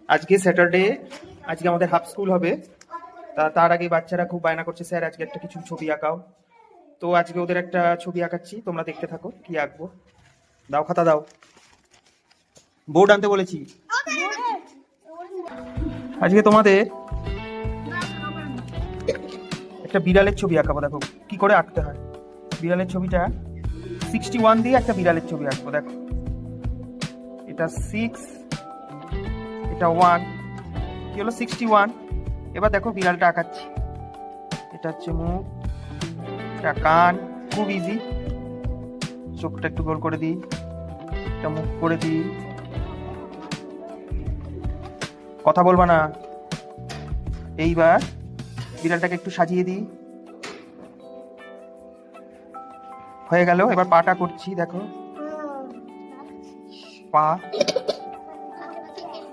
আজকে স্যাটারডে, আজকে আমাদের হাফ স্কুল হবে। তার আগে বাচ্চারা খুব বায়না করছে, স্যার আজকে একটা কিছু ছবি আঁকাও। তো আজকে ওদের একটা ছবি আঁকাচ্ছি, তোমরা দেখতে থাকো কি আঁকবো। দাও, খাতা দাও, বোর্ড আনতে বলেছি। আজকে তোমাদের একটা বিড়ালের ছবি আঁকাবো, দেখো কি করে আঁকতে হয়। বিড়ালের ছবিটা 61 দিয়ে একটা বিড়ালের ছবি আঁকবো। দেখো এটা 6, এটা 1, কি হলো 61। এবার দেখো বিড়ালটা আঁকাচ্ছি। এটা হচ্ছে মুখ, এটা কান, খুব ইজি। চোখটা একটু গোল করে দিই, এটা মুখ করে দিই, কথা বলবা না। এইবার বিড়ালটাকে একটু সাজিয়ে দিই, হয়ে গেল। এবার পাটা করছি, দেখো পা,